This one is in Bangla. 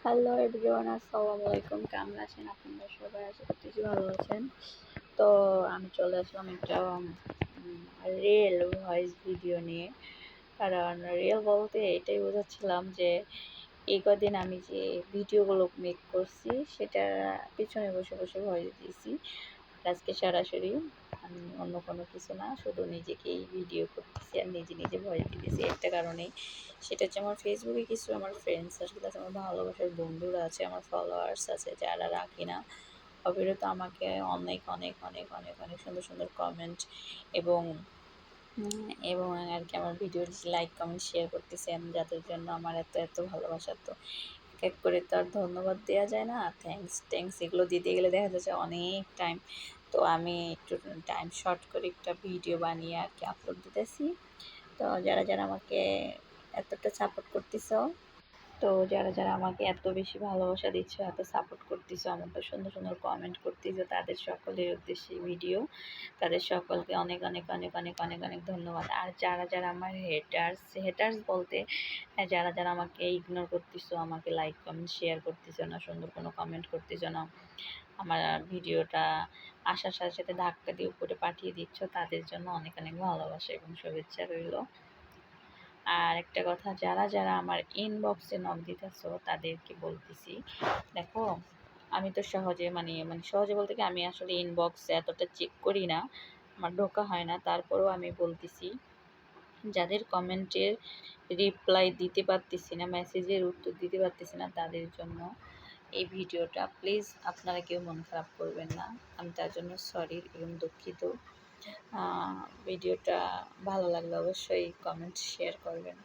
হ্যালো এভরিওয়ান, আসসালামু আলাইকুম। কেমন আছেন আপনারা সবাই? আশা করতেছি ভালো আছেন। তো আমি চলে আসলাম একটা রিয়েল ভয়েস ভিডিও নিয়ে। কারণ রিয়েল বলতে এটাই বোঝাচ্ছিলাম যে এই কদিন আমি যে ভিডিওগুলো মেক করছি সেটার পিছনে বসে বসে ভয়েস দিয়েছি। আজকে সরাসরি আমি অন্য কোনো কিছু না, শুধু নিজেকেই ভিডিও করতেছি আর নিজে নিজে ভয়েস দিতেছি একটা কারণেই। সেটা হচ্ছে আমার ফেসবুকে কিছু আমার ফ্রেন্ড সার্কেল আছে, আমার ভালোবাসার বন্ধুরা আছে, আমার ফলোয়ার্স আছে যারা রাখি না অবিরত আমাকে অনেক অনেক অনেক অনেক অনেক সুন্দর সুন্দর কমেন্ট এবং এবং আর কি আমার ভিডিও লাইক কমেন্ট শেয়ার করতেছেন, যাদের জন্য আমার এত এত ভালোবাসা। তো এক এক করে তো আর ধন্যবাদ দেওয়া যায় না, থ্যাঙ্কস ট্যাঙ্কস এগুলো দিতে গেলে দেখা যাচ্ছে অনেক টাইম। তো আমি একটু টাইম শর্ট করে একটা ভিডিও বানিয়ে আর কি আপলোড দিতেছি। তো যারা যারা আমাকে এতটা সাপোর্ট করতেছো, তো যারা যারা আমাকে এত বেশি ভালোবাসা দিচ্ছ, এত সাপোর্ট করতেছো, আমাকে সুন্দর সুন্দর কমেন্ট করতেছো, তাদের সকলের উদ্দেশ্যে ভিডিও। তাদের সকলকে অনেক অনেক অনেক অনেক অনেক অনেক ধন্যবাদ। আর যারা যারা আমার হেটার্স বলতে যারা যারা আমাকে ইগনোর করতেছো, আমাকে লাইক কমেন্ট শেয়ার করতেছো না, সুন্দর কোনো কমেন্ট করতেছো না, আমার ভিডিওটা আসার সাথে সাথে ধাক্কা দিয়ে উপরে পাঠিয়ে দিচ্ছ, তাদের জন্য অনেক অনেক ভালোবাসা এবং শুভেচ্ছা রইল। আর একটা কথা, যারা যারা আমার ইনবক্সে নক দিতেছো তাদেরকে বলতেছি, দেখো আমি তো সহজে সহজে বলতে কি আমি আসলে ইনবক্সে এতটা চেক করি না, আমার ঢোকা হয় না। তারপরেও আমি বলতেছি, যাদের কমেন্টের রিপ্লাই দিতে পারতেছি না, মেসেজের উত্তর দিতে পারতেছি না, তাদের জন্য এই ভিডিওটা। প্লিজ আপনারা কেউ মন খারাপ করবেন না, আমি তার জন্য সরি এবং দুঃখিত। ভিডিওটা ভালো লাগলে অবশ্যই কমেন্ট শেয়ার করবেন।